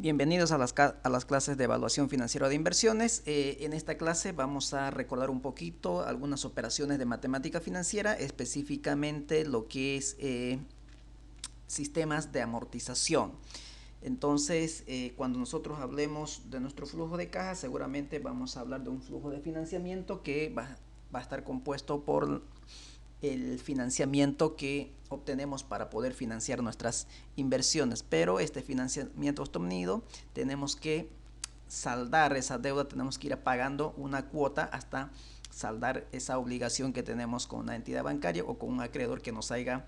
Bienvenidos a las clases de evaluación financiera de inversiones. En esta clase vamos a recordar un poquito algunas operaciones de matemática financiera, específicamente lo que es sistemas de amortización. Entonces, cuando nosotros hablemos de nuestro flujo de caja, seguramente vamos a hablar de un flujo de financiamiento que va a estar compuesto por el financiamiento que obtenemos para poder financiar nuestras inversiones, pero este financiamiento obtenido tenemos que saldar esa deuda, tenemos que ir pagando una cuota hasta saldar esa obligación que tenemos con una entidad bancaria o con un acreedor que nos haya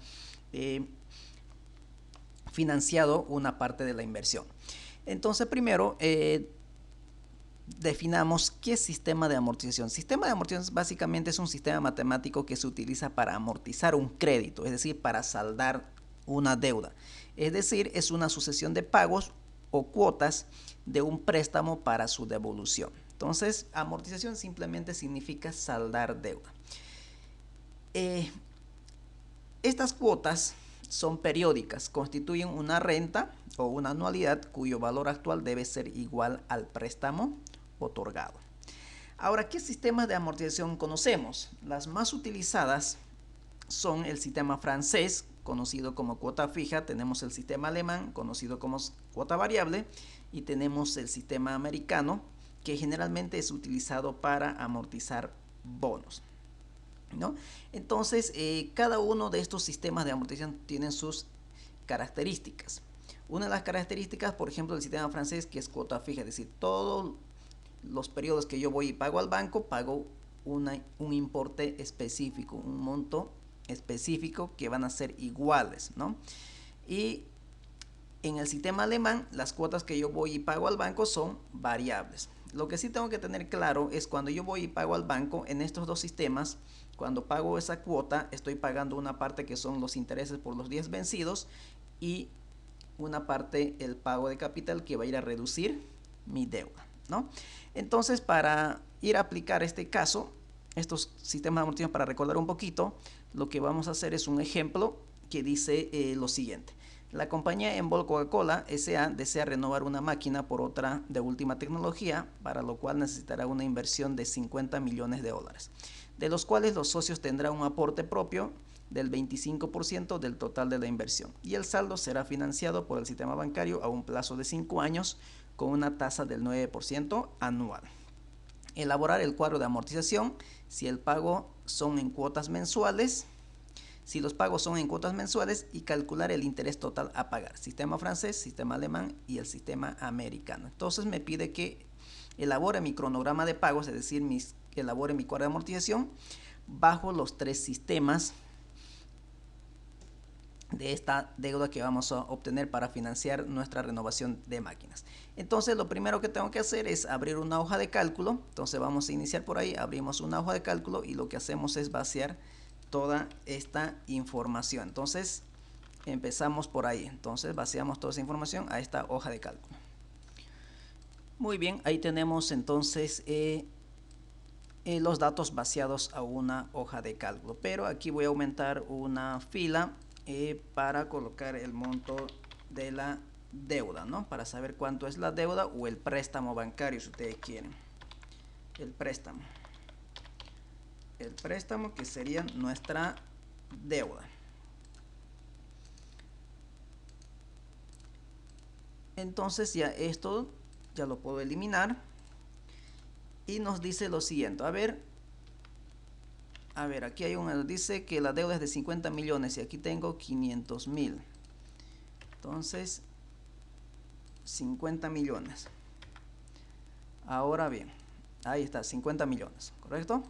financiado una parte de la inversión. Entonces, primero definamos qué sistema de amortización. Sistema de amortización básicamente es un sistema matemático que se utiliza para amortizar un crédito, es decir, para saldar una deuda. Es decir, es una sucesión de pagos o cuotas de un préstamo para su devolución. Entonces, amortización simplemente significa saldar deuda. Estas cuotas son periódicas, constituyen una renta o una anualidad cuyo valor actual debe ser igual al préstamo otorgado. Ahora, ¿qué sistemas de amortización conocemos? Las más utilizadas son el sistema francés, conocido como cuota fija, tenemos el sistema alemán, conocido como cuota variable, y tenemos el sistema americano, que generalmente es utilizado para amortizar bonos, ¿no? Entonces, cada uno de estos sistemas de amortización tienen sus características. Una de las características, por ejemplo, del sistema francés, que es cuota fija, es decir, todos los periodos que yo voy y pago al banco, pago un importe específico, un monto específico que van a ser iguales, ¿no? Y en el sistema alemán, las cuotas que yo voy y pago al banco son variables. Lo que sí tengo que tener claro es cuando yo voy y pago al banco, en estos dos sistemas, cuando pago esa cuota, estoy pagando una parte que son los intereses por los días vencidos y una parte el pago de capital que va a ir a reducir mi deuda, ¿no? Entonces, para ir a aplicar este caso, estos sistemas de amortización, para recordar un poquito, lo que vamos a hacer es un ejemplo que dice lo siguiente. La compañía Envol Coca-Cola S.A. desea renovar una máquina por otra de última tecnología, para lo cual necesitará una inversión de 50 millones de dólares, de los cuales los socios tendrán un aporte propio del 25% del total de la inversión, y el saldo será financiado por el sistema bancario a un plazo de 5 años con una tasa del 9% anual. Elaborar el cuadro de amortización si el pago son en cuotas mensuales, si los pagos son en cuotas mensuales, y calcular el interés total a pagar. Sistema francés, sistema alemán y el sistema americano. Entonces me pide que elabore mi cronograma de pagos, es decir, que elabore mi cuadro de amortización bajo los tres sistemas de esta deuda que vamos a obtener para financiar nuestra renovación de máquinas. Entonces, lo primero que tengo que hacer es abrir una hoja de cálculo. Entonces vamos a iniciar por ahí, abrimos una hoja de cálculo y lo que hacemos es vaciar toda esta información. Entonces empezamos por ahí. Entonces vaciamos toda esa información a esta hoja de cálculo. Muy bien, ahí tenemos entonces los datos vaciados a una hoja de cálculo, pero aquí voy a aumentar una fila para colocar el monto de la deuda, ¿no? Para saber cuánto es la deuda o el préstamo bancario, si ustedes quieren. El préstamo que sería nuestra deuda. Entonces ya esto ya lo puedo eliminar y nos dice lo siguiente. A ver, aquí hay dice que la deuda es de 50 millones y aquí tengo 500 mil. Entonces, 50 millones. Ahora bien, ahí está, 50 millones, ¿correcto?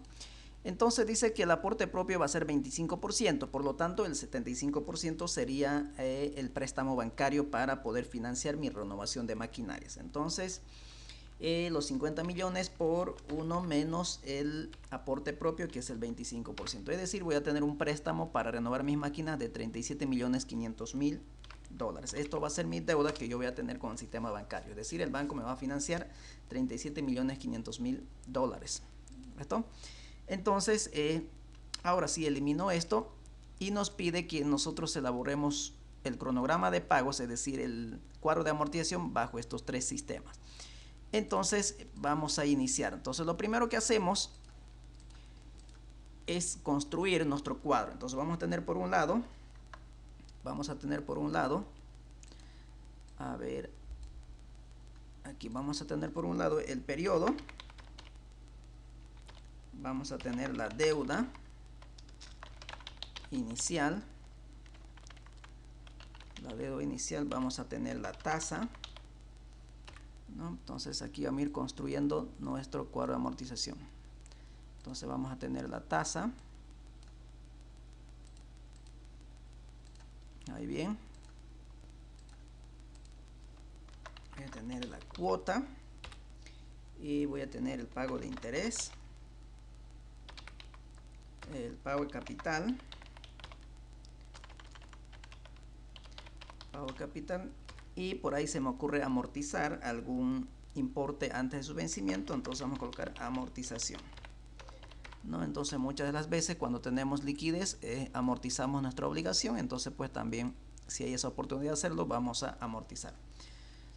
Entonces dice que el aporte propio va a ser 25%, por lo tanto el 75% sería el préstamo bancario para poder financiar mi renovación de maquinarias. Entonces, los 50 millones por 1 menos el aporte propio, que es el 25%. Es decir, voy a tener un préstamo para renovar mis máquinas de 37 millones 500 mil dólares. Esto va a ser mi deuda que yo voy a tener con el sistema bancario. Es decir, el banco me va a financiar 37 millones 500 mil dólares. ¿Listo? Entonces, ahora sí elimino esto y nos pide que nosotros elaboremos el cronograma de pagos, es decir, el cuadro de amortización bajo estos tres sistemas. Entonces vamos a iniciar. Entonces lo primero que hacemos es construir nuestro cuadro. Entonces vamos a tener por un lado, a ver, aquí vamos a tener por un lado el periodo, vamos a tener la deuda inicial, vamos a tener la tasa, ¿no? Entonces aquí vamos a ir construyendo nuestro cuadro de amortización. Entonces vamos a tener la tasa, ahí bien, voy a tener la cuota y voy a tener el pago de interés, el pago de capital, y por ahí se me ocurre amortizar algún importe antes de su vencimiento, entonces vamos a colocar amortización, ¿no? Entonces muchas de las veces cuando tenemos liquidez amortizamos nuestra obligación, entonces pues también si hay esa oportunidad de hacerlo vamos a amortizar.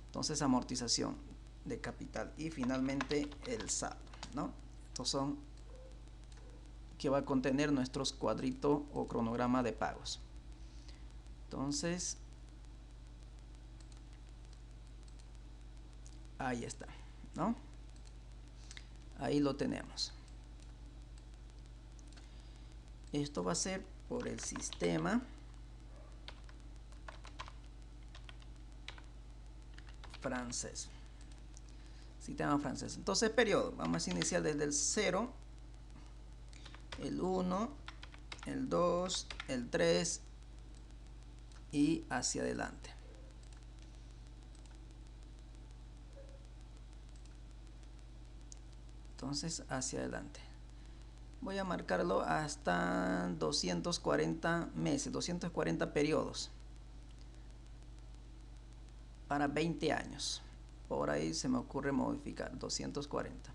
Entonces amortización de capital y finalmente el saldo, ¿no? Estos son que va a contener nuestros cuadritos o cronograma de pagos. Entonces ahí está, ¿no? Ahí lo tenemos. Esto va a ser por el sistema francés. Entonces periodo, vamos a iniciar desde el 0, el 1, el 2, el 3 y hacia adelante. Entonces hacia adelante. Voy a marcarlo hasta 240 meses, 240 periodos para 20 años. Por ahí se me ocurre modificar 240.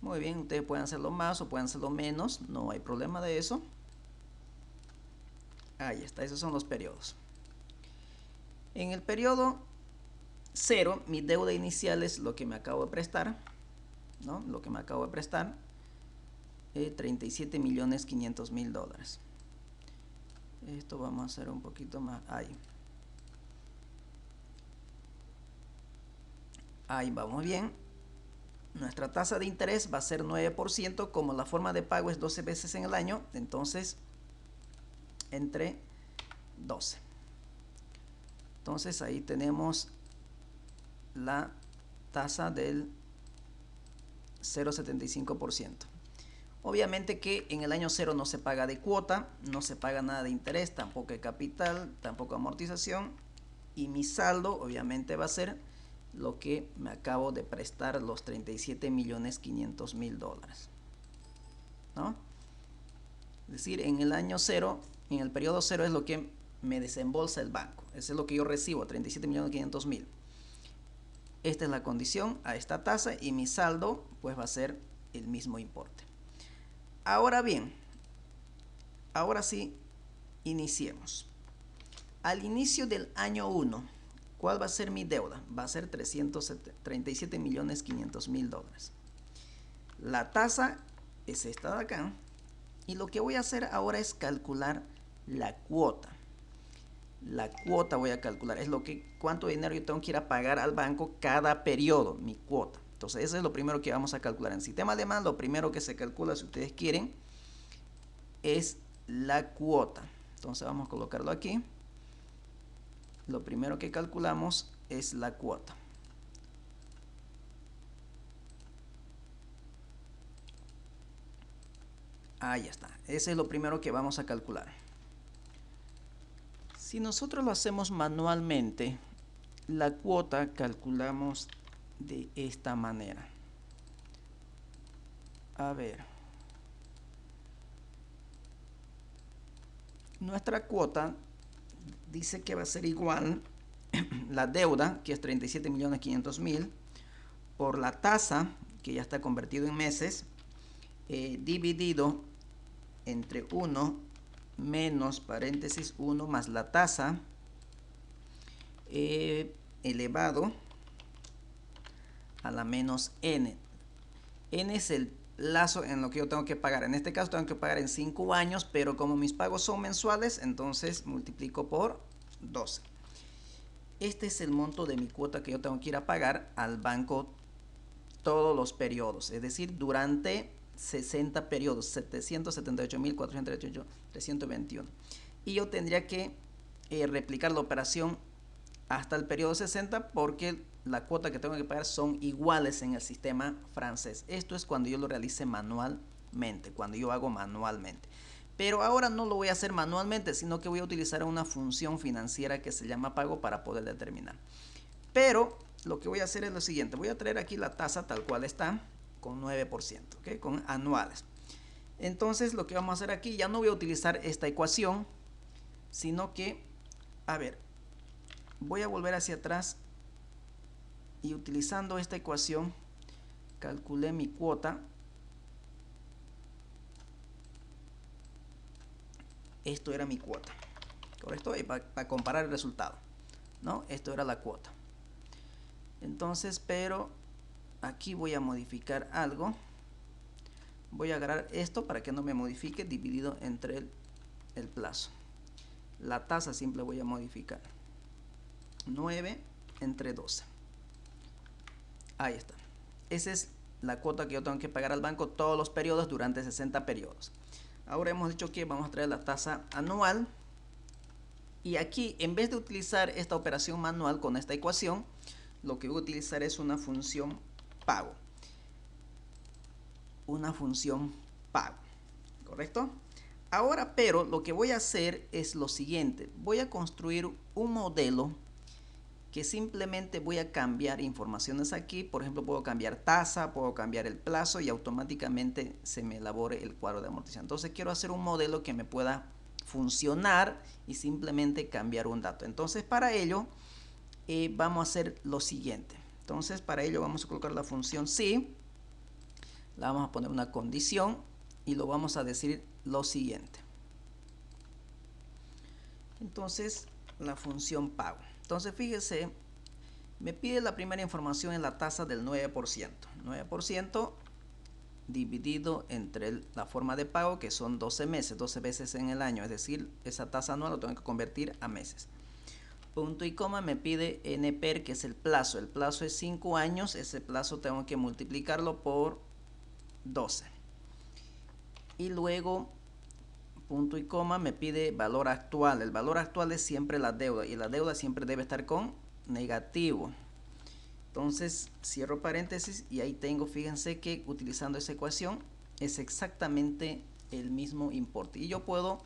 Muy bien, ustedes pueden hacerlo más o pueden hacerlo menos, no hay problema de eso. Ahí está, esos son los periodos. En el periodo 0, mi deuda inicial es lo que me acabo de prestar, ¿no? Lo que me acabo de prestar, 37.500.000 dólares. Esto vamos a hacer un poquito más. Ahí vamos bien. Nuestra tasa de interés va a ser 9%. Como la forma de pago es 12 veces en el año, entonces entre 12. Entonces ahí tenemos la tasa del 0,75%. Obviamente que en el año 0 no se paga de cuota, no se paga nada de interés, tampoco de capital, tampoco amortización, y mi saldo obviamente va a ser lo que me acabo de prestar, los 37.500.000 dólares, ¿no? Es decir, en el año 0, en el periodo 0 es lo que me desembolsa el banco, eso es lo que yo recibo, 37.500.000. Esta es la condición a esta tasa y mi saldo pues va a ser el mismo importe. Ahora bien, ahora sí, iniciemos. Al inicio del año 1, ¿cuál va a ser mi deuda? Va a ser 37.500.000 dólares. La tasa es esta de acá. Y lo que voy a hacer ahora es calcular la cuota. La cuota voy a calcular, es cuánto dinero yo tengo que ir a pagar al banco cada periodo, mi cuota. Entonces eso es lo primero que vamos a calcular. En el sistema alemán lo primero que se calcula, si ustedes quieren, es la cuota. Entonces vamos a colocarlo aquí. Lo primero que calculamos es la cuota. Ahí está. Ese es lo primero que vamos a calcular. Si nosotros lo hacemos manualmente, la cuota calculamos de esta manera. A ver. Nuestra cuota dice que va a ser igual la deuda, que es 37.500.000, por la tasa, que ya está convertido en meses, dividido entre 1 menos paréntesis 1 más la tasa elevado a la menos n. N es el plazo en lo que yo tengo que pagar. En este caso tengo que pagar en 5 años, pero como mis pagos son mensuales, entonces multiplico por 12. Este es el monto de mi cuota que yo tengo que ir a pagar al banco todos los periodos, es decir, durante 60 periodos, 778.438.321. Y yo tendría que replicar la operación hasta el periodo 60 porque la cuota que tengo que pagar son iguales en el sistema francés. Esto es cuando yo lo realice manualmente, cuando yo hago manualmente. Pero ahora no lo voy a hacer manualmente, sino que voy a utilizar una función financiera que se llama pago para poder determinar. Pero lo que voy a hacer es lo siguiente. Voy a traer aquí la tasa tal cual está, con 9%, ¿okay? Con anuales. Entonces lo que vamos a hacer aquí, ya no voy a utilizar esta ecuación, sino que, a ver, voy a volver hacia atrás y utilizando esta ecuación, calculé mi cuota. Esto era mi cuota, ¿correcto? Y para comparar el resultado, ¿no? Esto era la cuota. Entonces, pero aquí voy a modificar algo. Voy a agarrar esto para que no me modifique, dividido entre el plazo. La tasa simple voy a modificar. 9 entre 12. Ahí está. Esa es la cuota que yo tengo que pagar al banco todos los periodos durante 60 periodos. Ahora hemos dicho que vamos a traer la tasa anual. Y aquí, en vez de utilizar esta operación manual con esta ecuación, lo que voy a utilizar es una función pago. Una función pago, ¿correcto? Ahora, pero lo que voy a hacer es lo siguiente. Voy a construir un modelo que simplemente voy a cambiar informaciones aquí. Por ejemplo, puedo cambiar tasa, puedo cambiar el plazo y automáticamente se me elabore el cuadro de amortización. Entonces quiero hacer un modelo que me pueda funcionar y simplemente cambiar un dato. Entonces para ello vamos a hacer lo siguiente. Entonces para ello vamos a colocar la función si, la vamos a poner una condición y lo vamos a decir lo siguiente. Entonces la función pago. Entonces fíjese, me pide la primera información en la tasa del 9%. 9% dividido entre la forma de pago, que son 12 meses, 12 veces en el año. Es decir, esa tasa anual lo tengo que convertir a meses. Punto y coma, me pide NPER, que es el plazo. El plazo es 5 años. Ese plazo tengo que multiplicarlo por 12. Y luego punto y coma, me pide valor actual. El valor actual es siempre la deuda y la deuda siempre debe estar con negativo. Entonces cierro paréntesis y ahí tengo, fíjense que utilizando esa ecuación es exactamente el mismo importe y yo puedo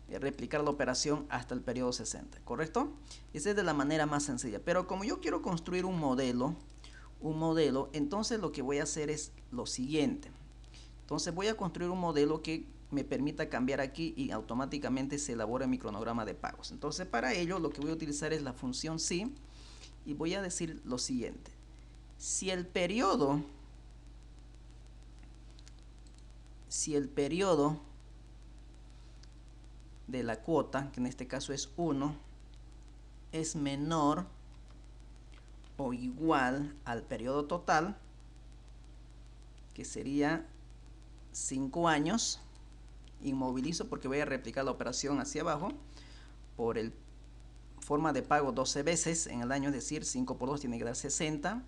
replicar la operación hasta el periodo 60, ¿correcto? Esa es de la manera más sencilla, pero como yo quiero construir un modelo, entonces lo que voy a hacer es lo siguiente. Entonces voy a construir un modelo que me permita cambiar aquí y automáticamente se elabora mi cronograma de pagos. Entonces para ello lo que voy a utilizar es la función si y voy a decir lo siguiente. Si el periodo de la cuota, que en este caso es 1, es menor o igual al periodo total, que sería 5 años, inmovilizo porque voy a replicar la operación hacia abajo por el forma de pago 12 veces en el año, es decir, 5 por 2 tiene que dar 60.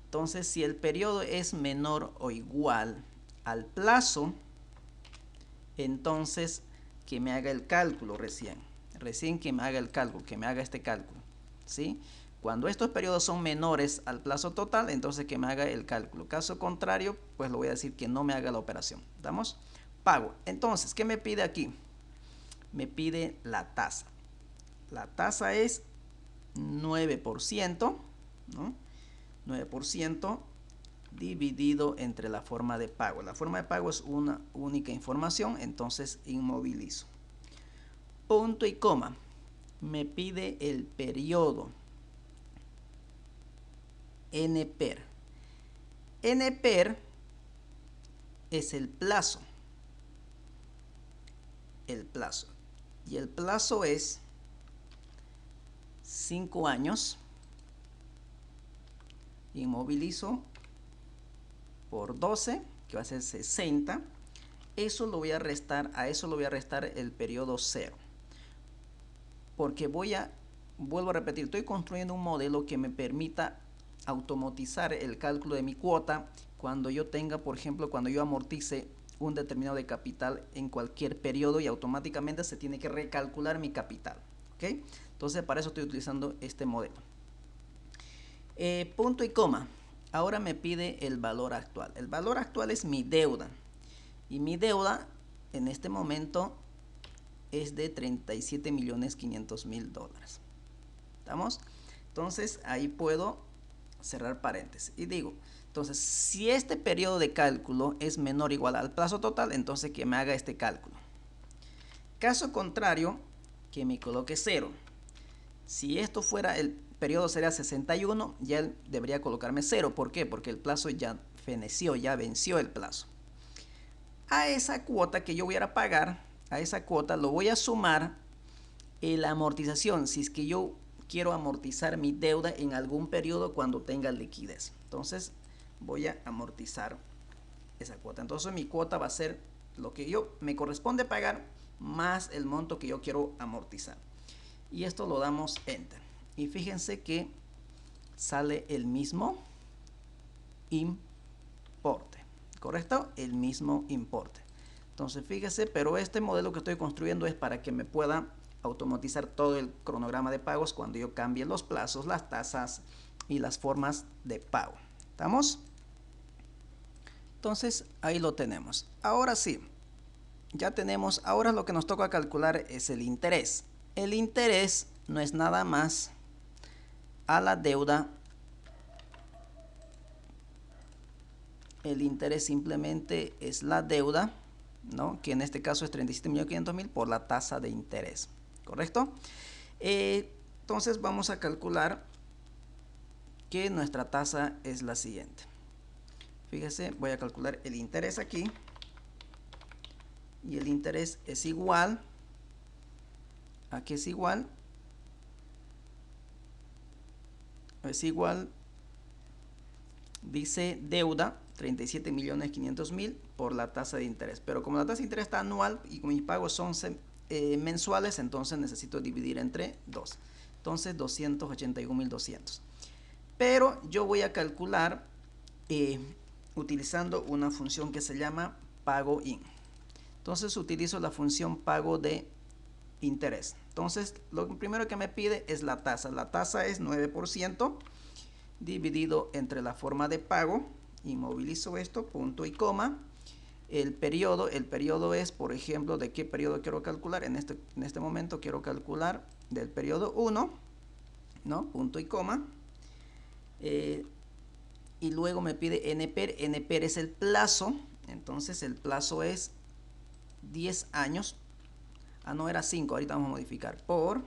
Entonces, si el periodo es menor o igual al plazo, entonces que me haga el cálculo recién que me haga el cálculo, que me haga este cálculo, ¿sí? Cuando estos periodos son menores al plazo total, entonces que me haga el cálculo. Caso contrario, pues lo voy a decir que no me haga la operación. ¿Damos? Pago. Entonces, ¿qué me pide aquí? Me pide la tasa. La tasa es 9%, ¿no? 9% dividido entre la forma de pago. La forma de pago es una única información, entonces inmovilizo. Punto y coma. Me pide el periodo. NPER. NPER es el plazo. el plazo. Y el plazo es 5 años. Inmovilizo por 12, que va a ser 60. Eso lo voy a restar, a eso lo voy a restar el periodo 0. Porque vuelvo a repetir, estoy construyendo un modelo que me permita automatizar el cálculo de mi cuota cuando yo tenga, por ejemplo, cuando yo amortice un determinado de capital en cualquier periodo, y automáticamente se tiene que recalcular mi capital. ¿Ok? Entonces, para eso estoy utilizando este modelo. Punto y coma. Ahora me pide el valor actual. El valor actual es mi deuda. Y mi deuda en este momento es de 37.500.000 dólares. ¿Estamos? Entonces ahí puedo cerrar paréntesis. Y digo, entonces si este periodo de cálculo es menor o igual al plazo total, entonces que me haga este cálculo. Caso contrario, que me coloque 0. Si esto fuera, el periodo sería 61, ya él debería colocarme 0. ¿Por qué? Porque el plazo ya feneció, ya venció el plazo. A esa cuota que yo voy a pagar, a esa cuota lo voy a sumar la amortización, si es que yo quiero amortizar mi deuda en algún periodo cuando tenga liquidez. Entonces voy a amortizar esa cuota. Entonces mi cuota va a ser lo que yo me corresponde pagar más el monto que yo quiero amortizar. Y esto lo damos enter. Y fíjense que sale el mismo importe. ¿Correcto? El mismo importe. Entonces fíjese, pero este modelo que estoy construyendo es para que me pueda automatizar todo el cronograma de pagos cuando yo cambie los plazos, las tasas y las formas de pago. ¿Estamos? Entonces ahí lo tenemos. Ahora sí, ya tenemos, ahora lo que nos toca calcular es el interés. El interés no es nada más a la deuda. El interés simplemente es la deuda, ¿no? Que en este caso es 37.500.000 por la tasa de interés. ¿Correcto? Entonces vamos a calcular que nuestra tasa es la siguiente. Fíjese, voy a calcular el interés aquí. Y el interés es igual. ¿A qué es igual? Es igual, dice deuda, 37.500.000 por la tasa de interés. Pero como la tasa de interés está anual y mis pagos son mensuales, entonces necesito dividir entre 2. Entonces 281.200. Pero yo voy a calcular utilizando una función que se llama pago in. Entonces utilizo la función pago de interés. Entonces lo primero que me pide es la tasa. La tasa es 9% dividido entre la forma de pago. Inmovilizo esto, punto y coma. El periodo es, por ejemplo, ¿de qué periodo quiero calcular? En este momento quiero calcular del periodo 1, ¿no? Punto y coma. Y luego me pide NPER. NPER es el plazo. Entonces el plazo es 10 años. Ah, no, era 5. Ahorita vamos a modificar por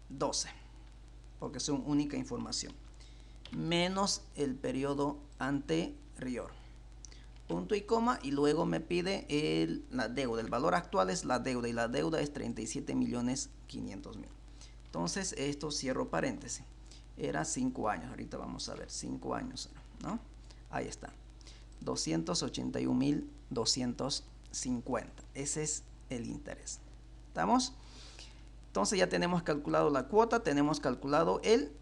12. Porque es una única información. Menos el periodo anterior. Punto y coma. Y luego me pide la deuda. El valor actual es la deuda. Y la deuda es 37.500.000. Entonces esto cierro paréntesis. Era 5 años. Ahorita vamos a ver. 5 años, ¿no? Ahí está. 281.250. Ese es el interés. ¿Estamos? Entonces ya tenemos calculado la cuota. Tenemos calculado el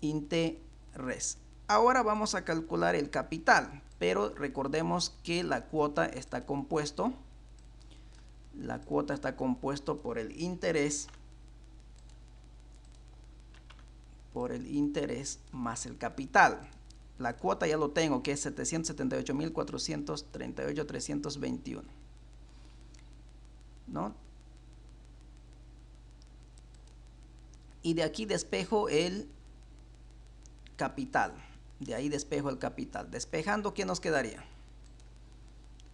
interés. Ahora vamos a calcular el capital. Pero recordemos que la cuota está compuesto. La cuota está compuesto por el interés. Por el interés más el capital. La cuota ya lo tengo, que es 778.438.321, ¿no? Y de aquí despejo el capital. De ahí despejo el capital. Despejando, ¿qué nos quedaría?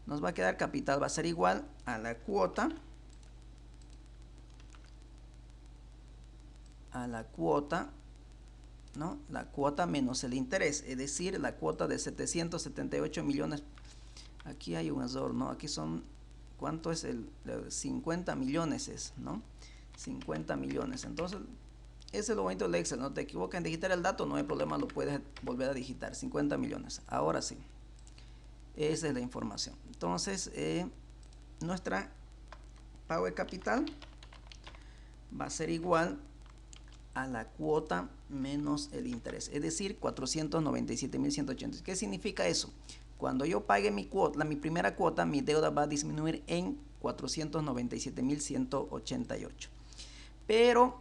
Nos va a quedar capital, va a ser igual a la cuota. ¿No? La cuota menos el interés, es decir, la cuota de 778 millones. Aquí hay un error, ¿no? Aquí son ¿cuánto es el 50 millones es, ¿no? 50 millones. Entonces, ese es lo bonito del Excel, no te equivocas en digitar el dato, no hay problema, lo puedes volver a digitar. 50 millones. Ahora sí. Esa es la información. Entonces, nuestra pago de capital va a ser igual a la cuota menos el interés, es decir, 497.180. ¿Qué significa eso? Cuando yo pague mi cuota, mi primera cuota, mi deuda va a disminuir en 497.188. Pero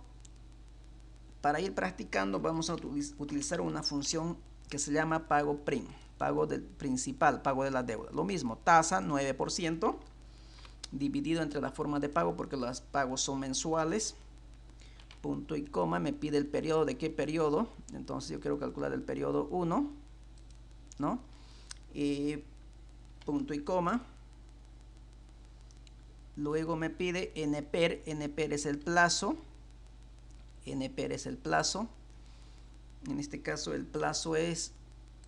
para ir practicando vamos a utilizar una función que se llama pago prim, pago del principal, pago de la deuda. Lo mismo, tasa 9% dividido entre las formas de pago porque los pagos son mensuales. Punto y coma, me pide el periodo. ¿De qué periodo? Entonces yo quiero calcular el periodo 1, ¿no? Punto y coma. Luego me pide NPER. NPER es el plazo. NPER es el plazo. En este caso el plazo es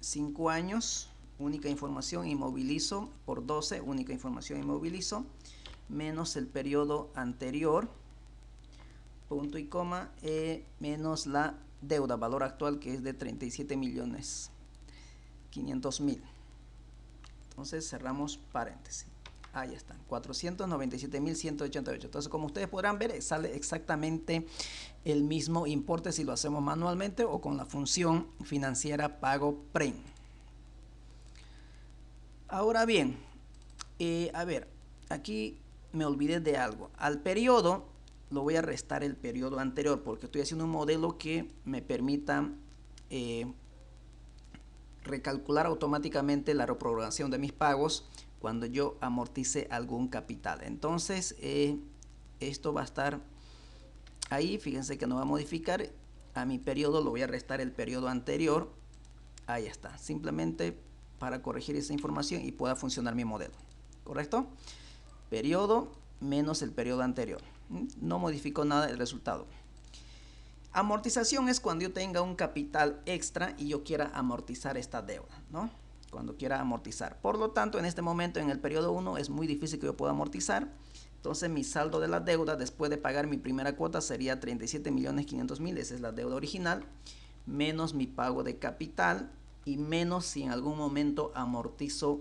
5 años. Única información, inmovilizo por 12. Única información, inmovilizo. Menos el periodo anterior. Punto y coma, menos la deuda, valor actual que es de 37.500.000. Entonces cerramos paréntesis. Ahí están, 497.188. Entonces, como ustedes podrán ver, sale exactamente el mismo importe si lo hacemos manualmente o con la función financiera pago prim. Ahora bien, a ver, aquí me olvidé de algo. Al periodo lo voy a restar el periodo anterior porque estoy haciendo un modelo que me permita recalcular automáticamente la reprogramación de mis pagos cuando yo amortice algún capital. Entonces esto va a estar ahí, fíjense que no va a modificar a mi periodo, lo voy a restar el periodo anterior. Ahí está, simplemente para corregir esa información y pueda funcionar mi modelo, ¿correcto? Periodo menos el periodo anterior. No modificó nada el resultado. Amortización es cuando yo tenga un capital extra y yo quiera amortizar esta deuda, ¿no? Cuando quiera amortizar. Por lo tanto, en este momento, en el periodo 1, es muy difícil que yo pueda amortizar. Entonces, mi saldo de la deuda después de pagar mi primera cuota sería 37.500.000. Esa es la deuda original. Menos mi pago de capital y menos si en algún momento amortizo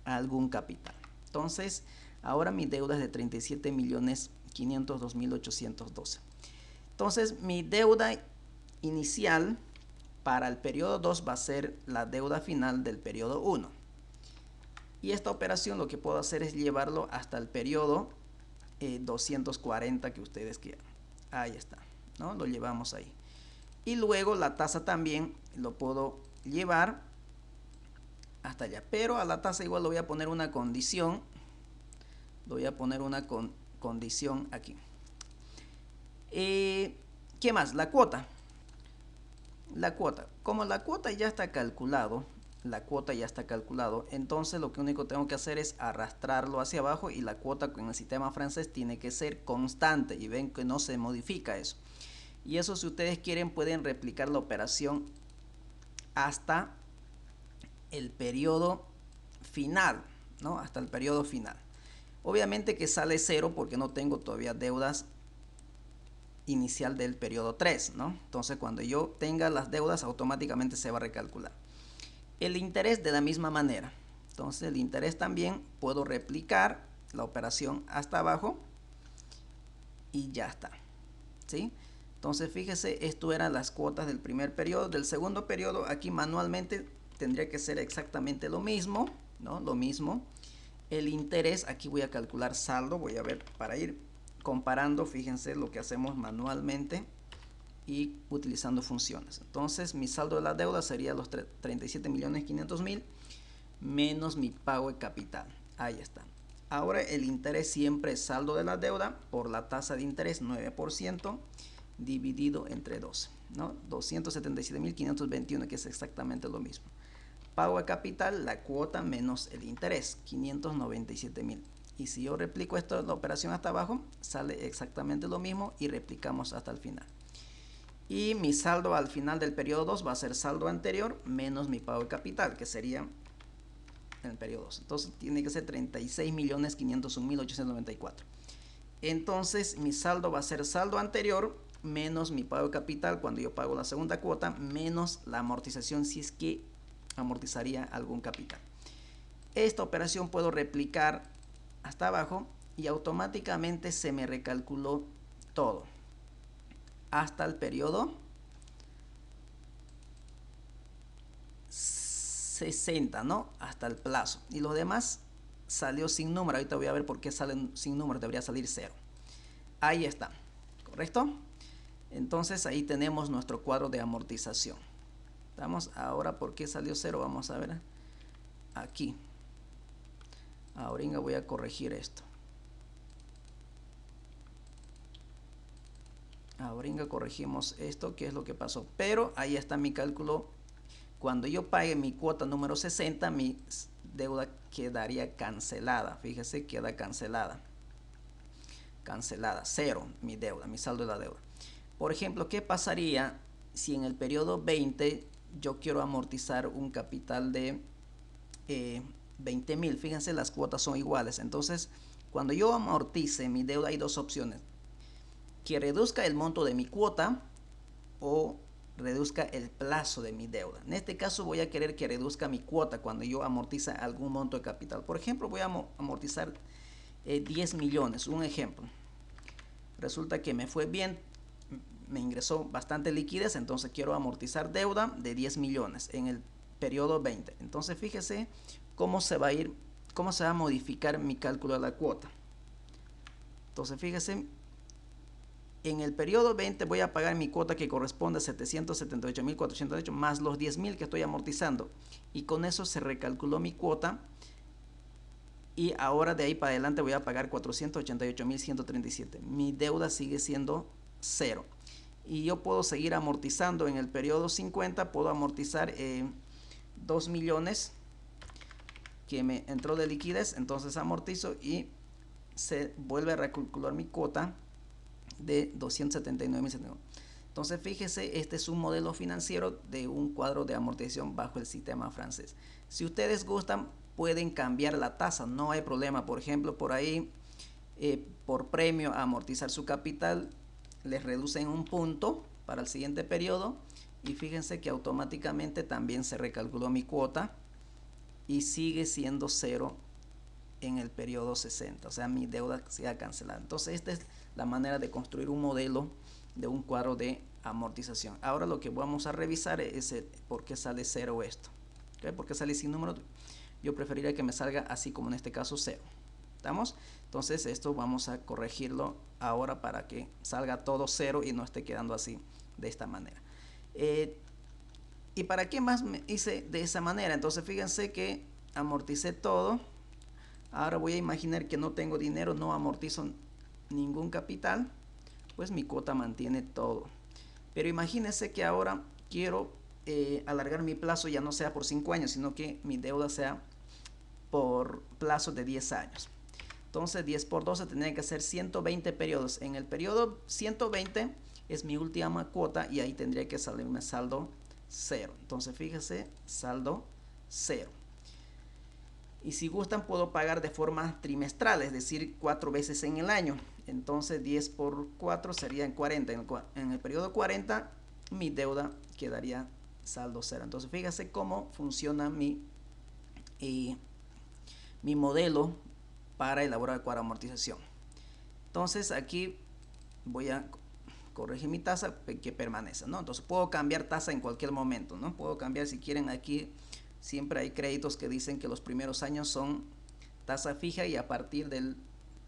algún capital. Entonces, ahora mi deuda es de 37.502.812. Entonces, mi deuda inicial para el periodo 2 va a ser la deuda final del periodo 1. Y esta operación lo que puedo hacer es llevarlo hasta el periodo 240 que ustedes quieran. Ahí está, ¿no? Lo llevamos ahí. Y luego la tasa también lo puedo llevar hasta allá. Pero a la tasa igual le voy a poner una condición. Le voy a poner una condición aquí. ¿Qué más? La cuota. La cuota. Como la cuota ya está calculado, entonces lo que único tengo que hacer es arrastrarlo hacia abajo y la cuota en el sistema francés tiene que ser constante y ven que no se modifica eso. Y eso, si ustedes quieren, pueden replicar la operación hasta el periodo final, ¿no? Hasta el periodo final. Obviamente que sale 0 porque no tengo todavía deudas inicial del periodo 3, ¿no? Entonces, cuando yo tenga las deudas, automáticamente se va a recalcular. El interés de la misma manera. Entonces, el interés también puedo replicar la operación hasta abajo y ya está, ¿sí? Entonces, fíjese, esto eran las cuotas del primer periodo. Del segundo periodo, aquí manualmente tendría que ser exactamente lo mismo, ¿no? Lo mismo. El interés, aquí voy a calcular saldo, voy a ver para ir comparando, fíjense lo que hacemos manualmente y utilizando funciones. Entonces, mi saldo de la deuda sería los 37.500.000 menos mi pago de capital. Ahí está. Ahora el interés siempre es saldo de la deuda por la tasa de interés 9% dividido entre 12, ¿no? 277.521, que es exactamente lo mismo. Pago de capital, la cuota menos el interés, 597.000. Y si yo replico esto, la operación hasta abajo, sale exactamente lo mismo y replicamos hasta el final. Y mi saldo al final del periodo 2 va a ser saldo anterior menos mi pago de capital, que sería en el periodo 2. Entonces tiene que ser 36.501.894. Entonces mi saldo va a ser saldo anterior menos mi pago de capital cuando yo pago la segunda cuota, menos la amortización si es que amortizaría algún capital. Esta operación puedo replicar hasta abajo y automáticamente se me recalculó todo hasta el periodo 60, ¿no? Hasta el plazo. Y los demás salió sin número. Ahorita voy a ver por qué salen sin número. Debería salir 0. Ahí está. ¿Correcto? Entonces ahí tenemos nuestro cuadro de amortización. Vamos ahora, ¿por qué salió 0? Vamos a ver aquí. Ahora voy a corregir esto. Ahora corregimos esto, que es lo que pasó. Pero ahí está mi cálculo. Cuando yo pague mi cuota número 60, mi deuda quedaría cancelada. Fíjese, queda cancelada. Cancelada, 0 mi deuda, mi saldo de la deuda. Por ejemplo, ¿qué pasaría si en el periodo 20 yo quiero amortizar un capital de 20.000? Fíjense, las cuotas son iguales. Entonces, cuando yo amortice mi deuda, hay dos opciones: que reduzca el monto de mi cuota o reduzca el plazo de mi deuda. En este caso voy a querer que reduzca mi cuota cuando yo amortiza algún monto de capital. Por ejemplo, voy a amortizar 10 millones, un ejemplo. Resulta que me fue bien, me ingresó bastante liquidez, entonces quiero amortizar deuda de 10 millones en el periodo 20. Entonces fíjese cómo se va a ir, cómo se va a modificar mi cálculo de la cuota. Entonces fíjese, en el periodo 20 voy a pagar mi cuota que corresponde a 778.408 más los 10.000 que estoy amortizando. Y con eso se recalculó mi cuota. Y ahora de ahí para adelante voy a pagar 488.137. Mi deuda sigue siendo 0. Y yo puedo seguir amortizando en el periodo 50. Puedo amortizar 2 millones que me entró de liquidez. Entonces amortizo y se vuelve a recalcular mi cuota de 279.079. Entonces fíjese, este es un modelo financiero de un cuadro de amortización bajo el sistema francés. Si ustedes gustan, pueden cambiar la tasa, no hay problema. Por ejemplo, por ahí, por premio a amortizar su capital, les reducen un punto para el siguiente periodo. Y fíjense que automáticamente también se recalculó mi cuota y sigue siendo 0 en el periodo 60, o sea, mi deuda se ha cancelado. Entonces esta es la manera de construir un modelo de un cuadro de amortización. Ahora lo que vamos a revisar es por qué sale 0 esto. ¿Okay? ¿Por qué sale sin número? Yo preferiría que me salga así como en este caso 0. ¿Estamos? Entonces esto vamos a corregirlo ahora para que salga todo 0 y no esté quedando así de esta manera. ¿Y para qué más me hice de esa manera? Entonces fíjense que amorticé todo. Ahora voy a imaginar que no tengo dinero, no amortizo ningún capital, pues mi cuota mantiene todo. Pero imagínense que ahora quiero alargar mi plazo, ya no sea por 5 años, sino que mi deuda sea por plazo de 10 años. Entonces 10 por 12 tendría que ser 120 periodos. En el periodo 120 es mi última cuota y ahí tendría que salirme saldo 0. Entonces fíjese, saldo 0. Y si gustan puedo pagar de forma trimestral, es decir, 4 veces en el año. Entonces 10 por 4 serían 40. En el periodo 40 mi deuda quedaría saldo 0. Entonces fíjense cómo funciona mi modelo para elaborar el cuadro de amortización. Entonces aquí voy a corregir mi tasa que permanece, ¿no? Entonces puedo cambiar tasa en cualquier momento, ¿no? Puedo cambiar, si quieren, aquí siempre hay créditos que dicen que los primeros años son tasa fija y a partir del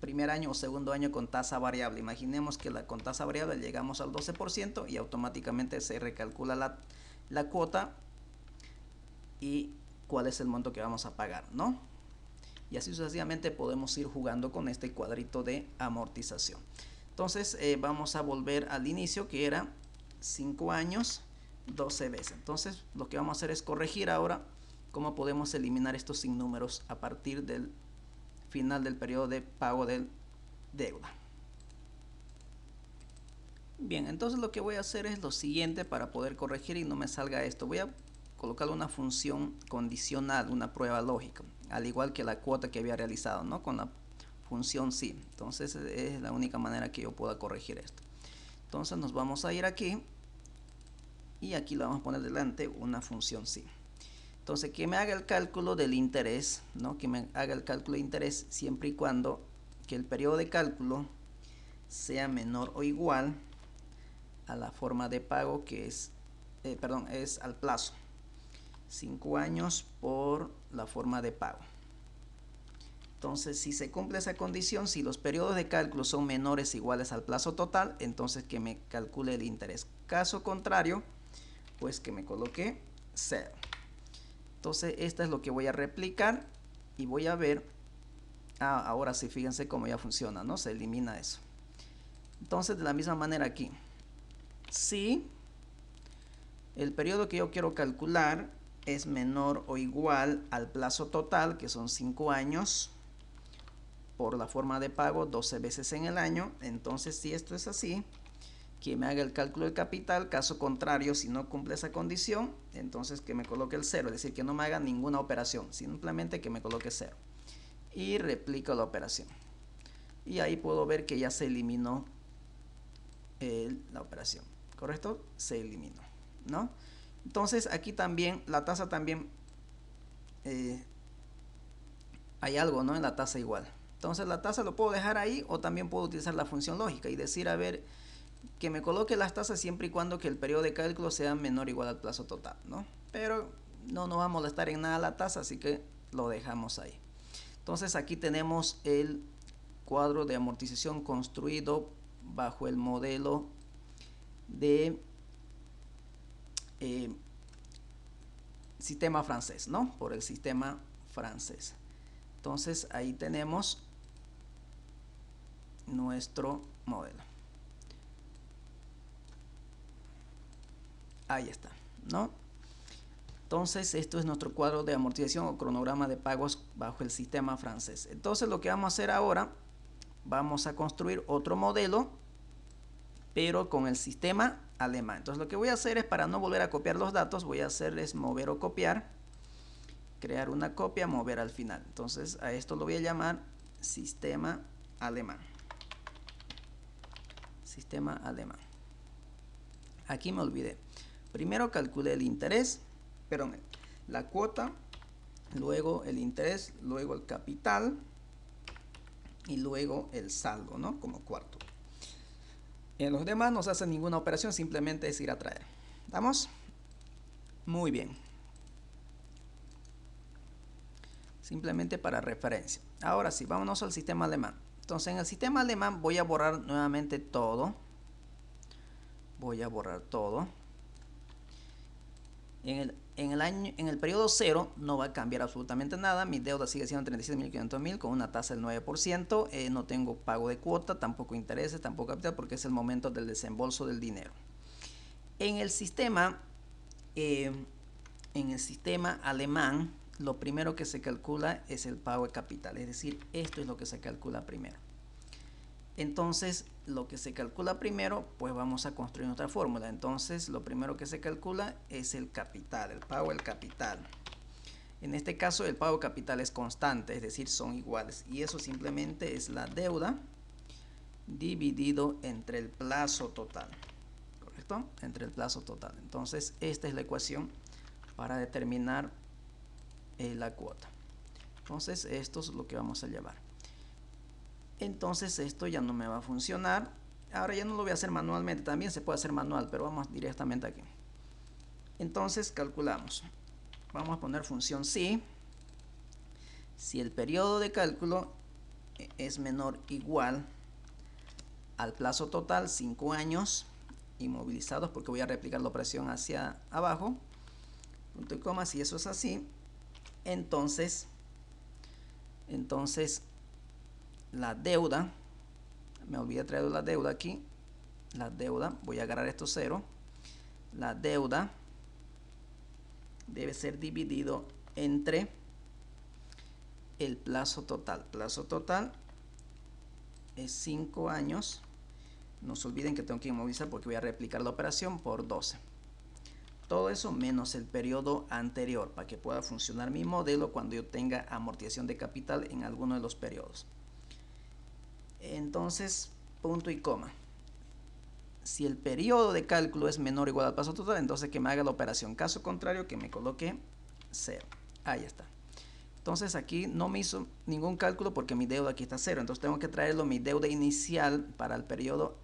primer año o segundo año con tasa variable. Imaginemos que con tasa variable llegamos al 12% y automáticamente se recalcula la cuota y cuál es el monto que vamos a pagar, ¿no? Y así sucesivamente podemos ir jugando con este cuadrito de amortización. Entonces vamos a volver al inicio, que era 5 años, 12 veces. Entonces lo que vamos a hacer es corregir ahora cómo podemos eliminar estos sinnúmeros a partir del final del periodo de pago de deuda. Bien, entonces lo que voy a hacer es lo siguiente para poder corregir y no me salga esto. Voy a colocar una función condicional, una prueba lógica. al igual que la cuota que había realizado, ¿no? Con la función sí. Entonces es la única manera que yo pueda corregir esto. Entonces nos vamos a ir aquí y aquí le vamos a poner delante una función sí. Entonces que me haga el cálculo del interés, ¿no? Que me haga el cálculo de interés siempre y cuando que el periodo de cálculo sea menor o igual a la forma de pago que es, es al plazo. 5 años por la forma de pago. Entonces, si se cumple esa condición, si los periodos de cálculo son menores o iguales al plazo total, entonces que me calcule el interés. Caso contrario, pues que me coloque 0. Entonces, esta es lo que voy a replicar y voy a ver. Ahora sí, fíjense cómo ya funciona, ¿no? Se elimina eso. Entonces, de la misma manera aquí. Si el periodo que yo quiero calcular es menor o igual al plazo total, que son 5 años, por la forma de pago 12 veces en el año, entonces si esto es así, que me haga el cálculo del capital. Caso contrario, si no cumple esa condición, entonces que me coloque el 0, es decir, que no me haga ninguna operación, simplemente que me coloque 0. Y replico la operación. Y ahí puedo ver que ya se eliminó la operación, ¿correcto? Se eliminó, ¿no? Entonces aquí también, la tasa también, hay algo, ¿no? En la tasa igual. Entonces la tasa lo puedo dejar ahí o también puedo utilizar la función lógica y decir, a ver, que me coloque las tasas siempre y cuando que el periodo de cálculo sea menor o igual al plazo total, ¿no? Pero no nos va a molestar en nada la tasa, así que lo dejamos ahí. Entonces aquí tenemos el cuadro de amortización construido bajo el modelo de sistema francés, ¿no? Por el sistema francés. Entonces ahí tenemos nuestro modelo. Ahí está, ¿no? Entonces esto es nuestro cuadro de amortización o cronograma de pagos bajo el sistema francés. Entonces lo que vamos a hacer ahora, vamos a construir otro modelo, pero con el sistema alemán. Entonces lo que voy a hacer es, para no volver a copiar los datos, voy a hacer es mover o copiar, crear una copia, mover al final. Entonces a esto lo voy a llamar sistema alemán. Sistema alemán. Aquí me olvidé. Primero calculé el interés, perdón, la cuota, luego el interés, luego el capital y luego el saldo, ¿no? Como cuarto. En los demás no se hace ninguna operación, simplemente es ir a traer. ¿Estamos? Muy bien. Simplemente para referencia. Ahora sí, vámonos al sistema alemán. Entonces en el sistema alemán voy a borrar nuevamente todo. Voy a borrar todo. En el periodo 0 no va a cambiar absolutamente nada. Mi deuda sigue siendo 37.500.000 con una tasa del 9%. No tengo pago de cuota, tampoco intereses, tampoco capital, porque es el momento del desembolso del dinero. En el sistema alemán, lo primero que se calcula es el pago de capital. Es decir, esto es lo que se calcula primero. Entonces, lo que se calcula primero, pues vamos a construir nuestra fórmula. Entonces, lo primero que se calcula es el capital, el pago del capital. En este caso, el pago de capital es constante, es decir, son iguales. Y eso simplemente es la deuda dividido entre el plazo total. ¿Correcto? Entre el plazo total. Entonces, esta es la ecuación para determinar la cuota. Entonces, esto es lo que vamos a llevar. Entonces esto ya no me va a funcionar. Ahora ya no lo voy a hacer manualmente, también se puede hacer manual, pero vamos directamente aquí. Entonces calculamos. Vamos a poner función si. Si el periodo de cálculo es menor o igual al plazo total, 5 años inmovilizados, porque voy a replicar la operación hacia abajo, punto y coma. Si eso es así, entonces la deuda, me olvidé traer la deuda aquí, la deuda, voy a agarrar esto 0, la deuda debe ser dividido entre el plazo total es 5 años, no se olviden que tengo que inmovilizar porque voy a replicar la operación por 12. Todo eso menos el periodo anterior para que pueda funcionar mi modelo cuando yo tenga amortización de capital en alguno de los periodos. Entonces, punto y coma. Si el periodo de cálculo es menor o igual al plazo total, entonces que me haga la operación. Caso contrario, que me coloque 0. Ahí está. Entonces aquí no me hizo ningún cálculo porque mi deuda aquí está 0. Entonces tengo que traerlo. Mi deuda inicial para el periodo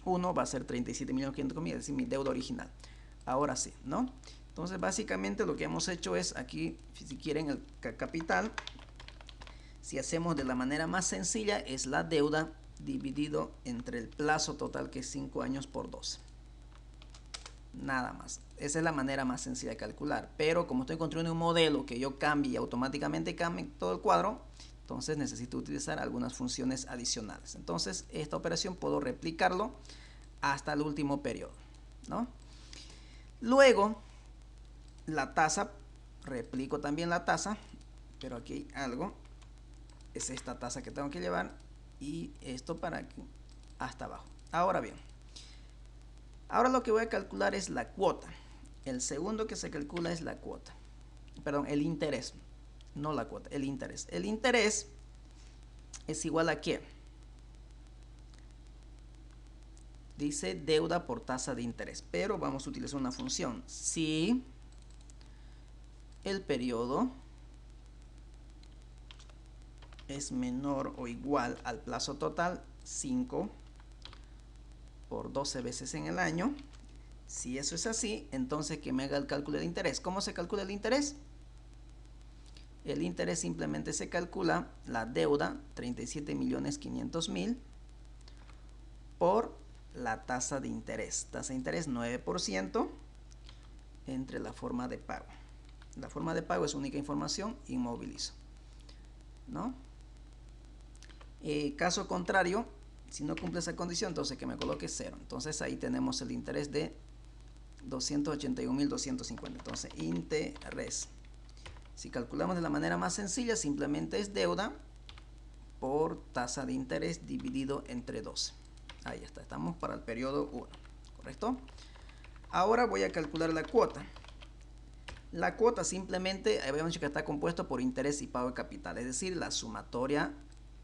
1 va a ser 37.500.000, es decir, mi deuda original. Ahora sí, ¿no? Entonces básicamente lo que hemos hecho es aquí, si quieren, el capital. Si hacemos de la manera más sencilla, es la deuda dividido entre el plazo total, que es 5 años por 12. Nada más. Esa es la manera más sencilla de calcular. Pero como estoy construyendo un modelo que yo cambie y automáticamente cambie todo el cuadro, entonces necesito utilizar algunas funciones adicionales. Entonces esta operación puedo replicarlo hasta el último periodo, ¿no? Luego, la tasa, replico también la tasa, pero aquí hay algo. Es esta tasa que tengo que llevar y esto para aquí hasta abajo. Ahora bien, ahora lo que voy a calcular es la cuota. El segundo que se calcula es la cuota. Perdón, el interés. No la cuota, el interés. El interés es igual a ¿qué? Dice deuda por tasa de interés, pero vamos a utilizar una función. Si el periodo es menor o igual al plazo total, 5 por 12 veces en el año. Si eso es así, entonces que me haga el cálculo de interés. ¿Cómo se calcula el interés? El interés simplemente se calcula la deuda, 37.500.000, por la tasa de interés. Tasa de interés 9% entre la forma de pago. La forma de pago es única información, inmovilizo, ¿no? Caso contrario, si no cumple esa condición, entonces que me coloque 0. Entonces ahí tenemos el interés de 281.250. Entonces interés. Si calculamos de la manera más sencilla, simplemente es deuda por tasa de interés dividido entre 12. Ahí está, estamos para el periodo 1, ¿correcto? Ahora voy a calcular la cuota. La cuota simplemente, habíamos dicho que está compuesto por interés y pago de capital, es decir, la sumatoria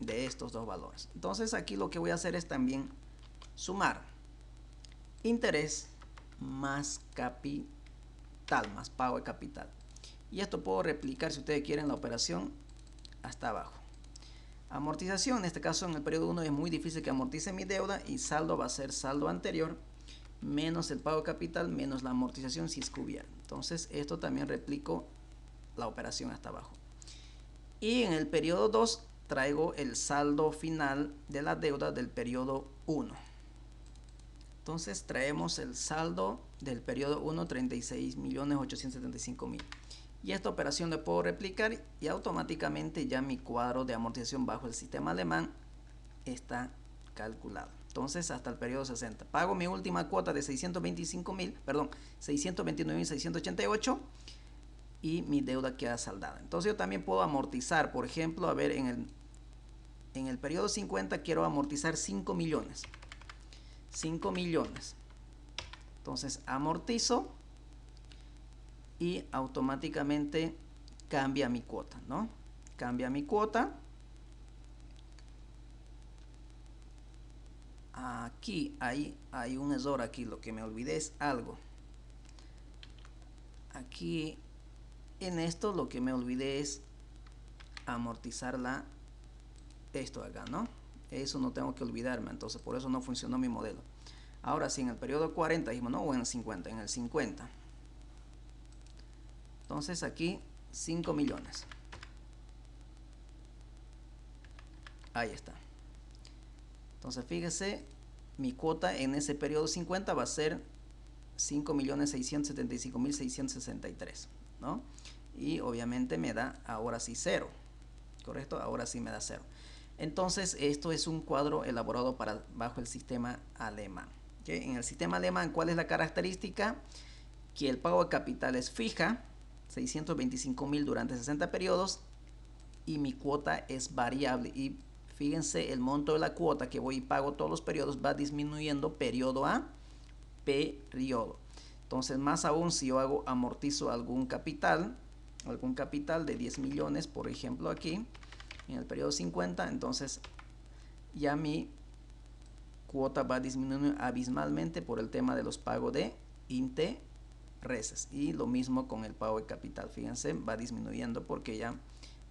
de estos dos valores. Entonces aquí lo que voy a hacer es también sumar interés más capital, más pago de capital. Y esto puedo replicar, si ustedes quieren, la operación hasta abajo. Amortización, en este caso en el periodo 1 es muy difícil que amortice mi deuda y saldo va a ser saldo anterior menos el pago de capital menos la amortización si es que hubiera. Entonces esto también replico la operación hasta abajo. Y en el periodo 2 traigo el saldo final de la deuda del periodo 1. Entonces traemos el saldo del periodo 1, 36.875.000. Y esta operación la puedo replicar y automáticamente ya mi cuadro de amortización bajo el sistema alemán está calculado. Entonces hasta el periodo 60. Pago mi última cuota de 629.688 y mi deuda queda saldada. Entonces yo también puedo amortizar, por ejemplo, a ver, en el periodo 50 quiero amortizar 5 millones. 5 millones. Entonces amortizo y automáticamente cambia mi cuota, ¿no? Cambia mi cuota. Aquí hay un error aquí, lo que me olvidé es algo. Aquí en esto lo que me olvidé es amortizar esto acá, ¿no? Eso no tengo que olvidarme, entonces por eso no funcionó mi modelo. Ahora sí, en el periodo 40 dijimos, no, o en el 50, en el 50. Entonces aquí 5 millones. Ahí está. Entonces fíjese, mi cuota en ese periodo 50 va a ser 5.675.663, ¿no? Y obviamente me da ahora sí 0, ¿correcto? Ahora sí me da 0. Entonces esto es un cuadro elaborado bajo el sistema alemán. ¿Okay? En el sistema alemán, ¿cuál es la característica? Que el pago de capital es fija, 625.000 durante 60 periodos, y mi cuota es variable. Y fíjense, el monto de la cuota que voy y pago todos los periodos va disminuyendo periodo a periodo. Entonces, más aún si yo amortizo algún capital de 10 millones, por ejemplo aquí, en el periodo 50, entonces ya mi cuota va disminuyendo abismalmente por el tema de los pagos de intereses. Y lo mismo con el pago de capital. Fíjense, va disminuyendo porque ya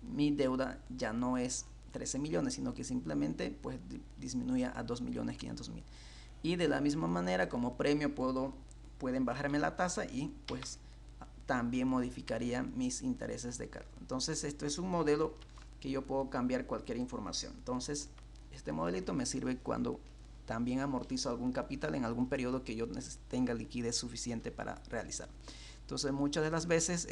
mi deuda ya no es 13 millones, sino que simplemente pues disminuye a 2.500.000. Y de la misma manera, como premio pueden bajarme la tasa y pues también modificaría mis intereses de cargo. Entonces esto es un modelo que yo puedo cambiar cualquier información. Entonces este modelito me sirve cuando también amortizo algún capital en algún periodo que yo tenga liquidez suficiente para realizar. Entonces muchas de las veces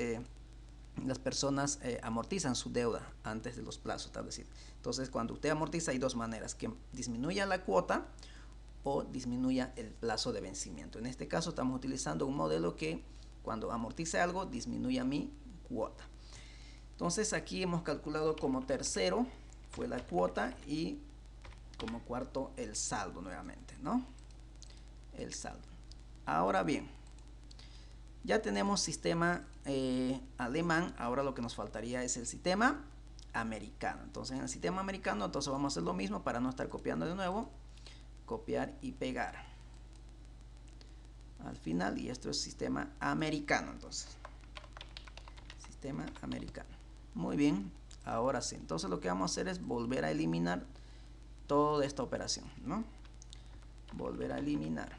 las personas amortizan su deuda antes de los plazos establecidos. Entonces cuando usted amortiza hay dos maneras: que disminuya la cuota o disminuya el plazo de vencimiento. En este caso estamos utilizando un modelo que cuando amortice algo disminuya mi cuota. Entonces aquí hemos calculado como tercero fue la cuota y como cuarto el saldo nuevamente, ¿no? El saldo. Ahora bien, ya tenemos sistema alemán, ahora lo que nos faltaría es el sistema americano. Entonces en el sistema americano entonces vamos a hacer lo mismo para no estar copiando de nuevo. Copiar y pegar al final, y esto es sistema americano. Entonces sistema americano. Muy bien, ahora sí, entonces lo que vamos a hacer es volver a eliminar toda esta operación, ¿no? Volver a eliminar.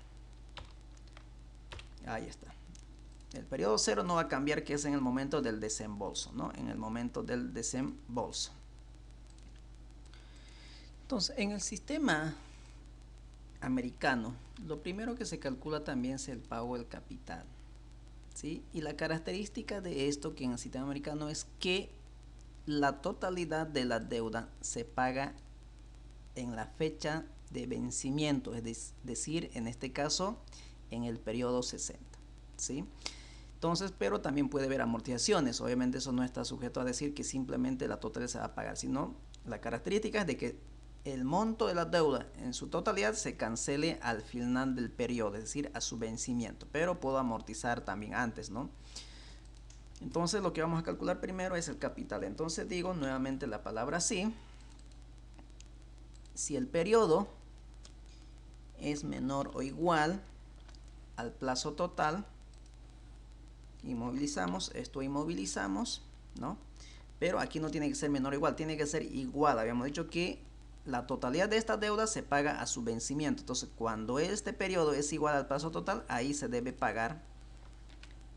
Ahí está. El periodo cero no va a cambiar, que es en el momento del desembolso, ¿no? En el momento del desembolso. Entonces en el sistema americano, lo primero que se calcula también es el pago del capital, ¿sí? Y la característica de esto que en el sistema americano es que la totalidad de la deuda se paga en la fecha de vencimiento, es decir, en este caso, en el periodo 60, ¿sí? Entonces, pero también puede haber amortizaciones. Obviamente eso no está sujeto a decir que simplemente la totalidad se va a pagar, sino la característica es de que el monto de la deuda en su totalidad se cancele al final del periodo, es decir, a su vencimiento, pero puedo amortizar también antes, ¿no? Entonces lo que vamos a calcular primero es el capital. Entonces digo nuevamente la palabra sí. Si el periodo es menor o igual al plazo total, inmovilizamos, esto inmovilizamos, ¿no? Pero aquí no tiene que ser menor o igual, tiene que ser igual. Habíamos dicho que la totalidad de esta deuda se paga a su vencimiento. Entonces, cuando este periodo es igual al plazo total, ahí se debe pagar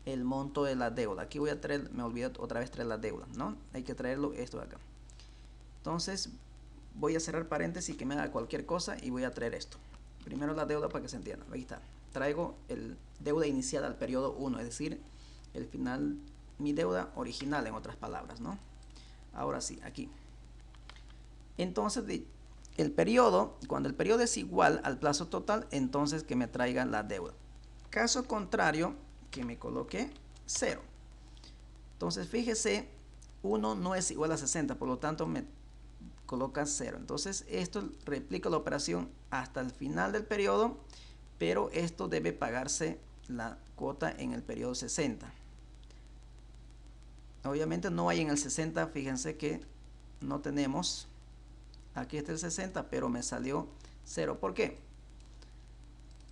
el monto de la deuda. Aquí voy a traer, me olvidé otra vez traer la deuda, ¿no? Hay que traerlo esto de acá. Entonces, voy a cerrar paréntesis que me haga cualquier cosa y voy a traer esto. Primero la deuda para que se entienda. Ahí está. Traigo el deuda inicial al periodo 1, es decir, el final, mi deuda original en otras palabras, ¿no? Ahora sí, aquí. Entonces, el periodo, cuando el periodo es igual al plazo total, entonces que me traiga la deuda. Caso contrario, que me coloque 0. Entonces, fíjese, 1 no es igual a 60, por lo tanto me coloca 0. Entonces, esto replica la operación hasta el final del periodo, pero esto debe pagarse la cuota en el periodo 60. Obviamente no hay en el 60, fíjense que no tenemos. Aquí está el 60, pero me salió 0. ¿Por qué?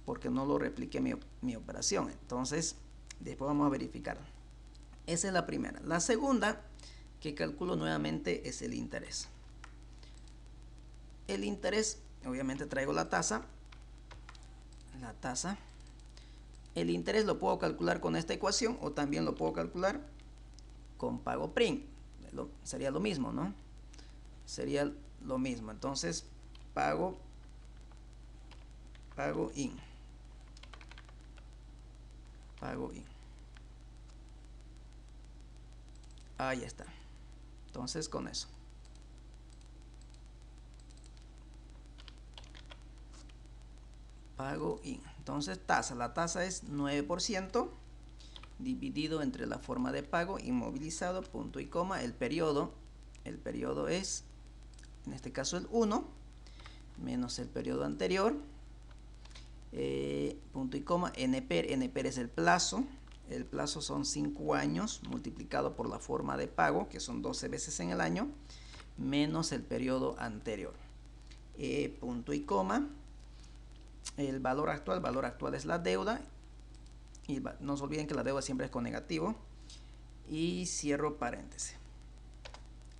Porque no lo repliqué mi operación. Entonces, después vamos a verificar. Esa es la primera. La segunda que calculo nuevamente es el interés. El interés, obviamente traigo la tasa. La tasa. El interés lo puedo calcular con esta ecuación o también lo puedo calcular con pago prim. Sería lo mismo, ¿no? Sería lo mismo. Entonces, pago in. Pago in. Ahí está. Entonces, con eso. Pago in. Entonces, tasa. La tasa es 9% dividido entre la forma de pago, inmovilizado, punto y coma. El periodo es, en este caso, el 1, menos el periodo anterior, punto y coma, NPER. NPER es el plazo son 5 años multiplicado por la forma de pago, que son 12 veces en el año, menos el periodo anterior. Punto y coma, el valor actual es la deuda, y no se olviden que la deuda siempre es con negativo, y cierro paréntesis.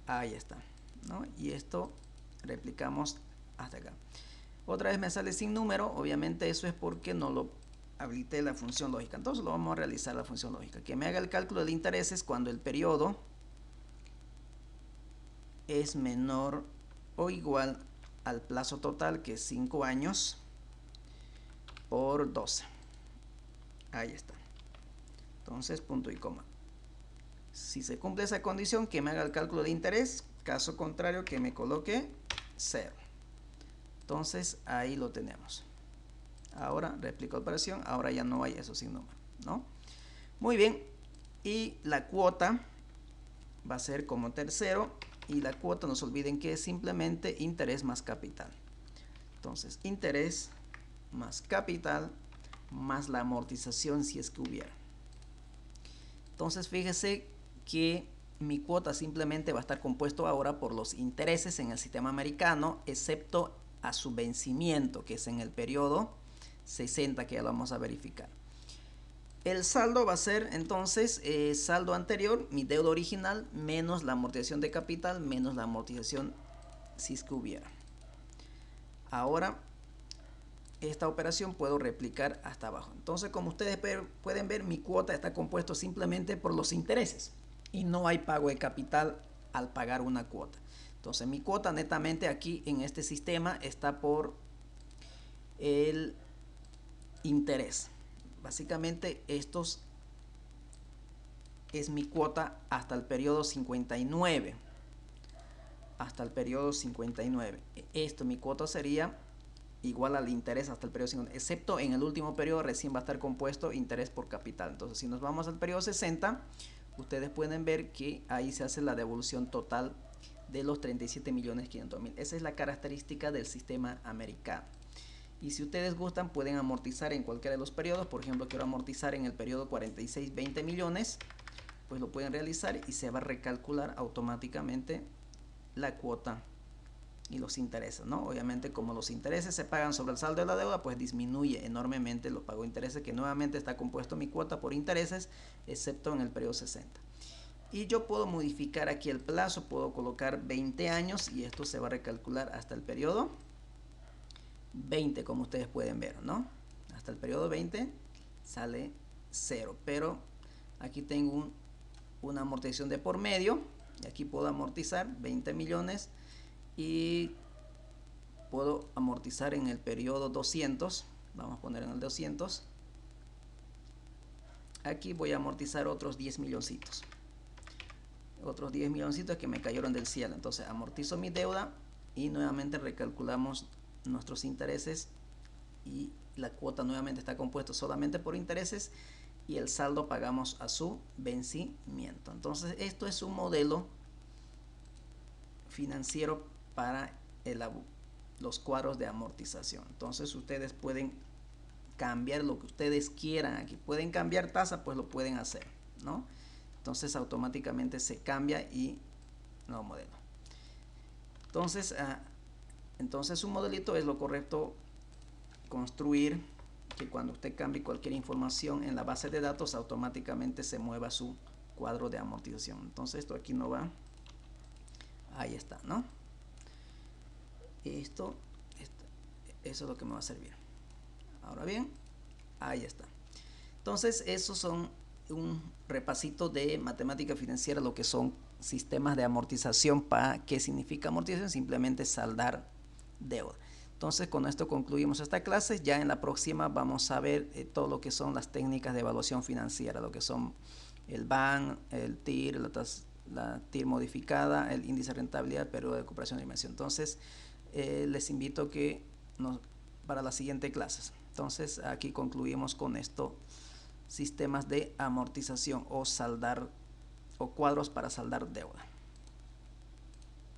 Ahí está, ¿no? Y esto replicamos hasta acá. Otra vez me sale sin número, obviamente eso es porque no lo habilité la función lógica. Entonces lo vamos a realizar la función lógica. Que me haga el cálculo de intereses cuando el periodo es menor o igual al plazo total, que es 5 años, por 12. Ahí está. Entonces, punto y coma. Si se cumple esa condición, que me haga el cálculo de interés. Caso contrario, que me coloque 0. Entonces, ahí lo tenemos. Ahora replico la operación. Ahora ya no hay eso sin número, ¿no? Muy bien. Y la cuota va a ser como tercero. Y la cuota, no se olviden que es simplemente interés más capital. Entonces, interés más capital más la amortización, si es que hubiera. Entonces, fíjese que mi cuota simplemente va a estar compuesto ahora por los intereses en el sistema americano, excepto a su vencimiento, que es en el periodo 60, que ya lo vamos a verificar. El saldo va a ser entonces saldo anterior, mi deuda original, menos la amortización de capital, menos la amortización si es que hubiera. Ahora, esta operación puedo replicar hasta abajo. Entonces, como ustedes pueden ver, mi cuota está compuesto simplemente por los intereses y no hay pago de capital al pagar una cuota. Entonces, mi cuota netamente aquí en este sistema está por el interés. Básicamente, estos es mi cuota hasta el periodo 59. Hasta el periodo 59. Esto, mi cuota sería igual al interés hasta el periodo 50, excepto en el último periodo recién va a estar compuesto interés por capital. Entonces, si nos vamos al periodo 60, ustedes pueden ver que ahí se hace la devolución total de los 37.500.000. Esa es la característica del sistema americano. Y si ustedes gustan, pueden amortizar en cualquiera de los periodos. Por ejemplo, quiero amortizar en el periodo 46, 20 millones, pues lo pueden realizar y se va a recalcular automáticamente la cuota y los intereses, ¿no? Obviamente, como los intereses se pagan sobre el saldo de la deuda, pues disminuye enormemente los pagos de intereses, que nuevamente está compuesto mi cuota por intereses, excepto en el periodo 60. Y yo puedo modificar aquí el plazo, puedo colocar 20 años y esto se va a recalcular hasta el periodo 20, como ustedes pueden ver, ¿no? Hasta el periodo 20 sale 0, pero aquí tengo una amortización de por medio y aquí puedo amortizar 20 millones y puedo amortizar en el periodo 200. Vamos a poner en el 200. Aquí voy a amortizar otros 10 milloncitos. Otros 10 milloncitos que me cayeron del cielo. Entonces amortizo mi deuda y nuevamente recalculamos nuestros intereses y la cuota nuevamente está compuesta solamente por intereses y el saldo pagamos a su vencimiento. Entonces, esto es un modelo financiero para los cuadros de amortización. Entonces, ustedes pueden cambiar lo que ustedes quieran aquí. Pueden cambiar tasa, pues lo pueden hacer, ¿no? Entonces, automáticamente se cambia y nuevo modelo. Entonces, un modelito es lo correcto construir, que cuando usted cambie cualquier información en la base de datos, automáticamente se mueva su cuadro de amortización. Entonces, esto aquí no va. Ahí está, ¿no? Eso es lo que me va a servir. Ahora bien, ahí está. Entonces, esos son un repasito de matemática financiera, lo que son sistemas de amortización. ¿Qué significa amortización? Simplemente saldar deuda. Entonces, con esto concluimos esta clase. Ya en la próxima vamos a ver todo lo que son las técnicas de evaluación financiera, lo que son el BAN, el TIR, la TIR modificada, el índice de rentabilidad, periodo de recuperación de inversión. Entonces, les invito que para las siguientes clases. Entonces, aquí concluimos con esto, sistemas de amortización o cuadros para saldar deuda.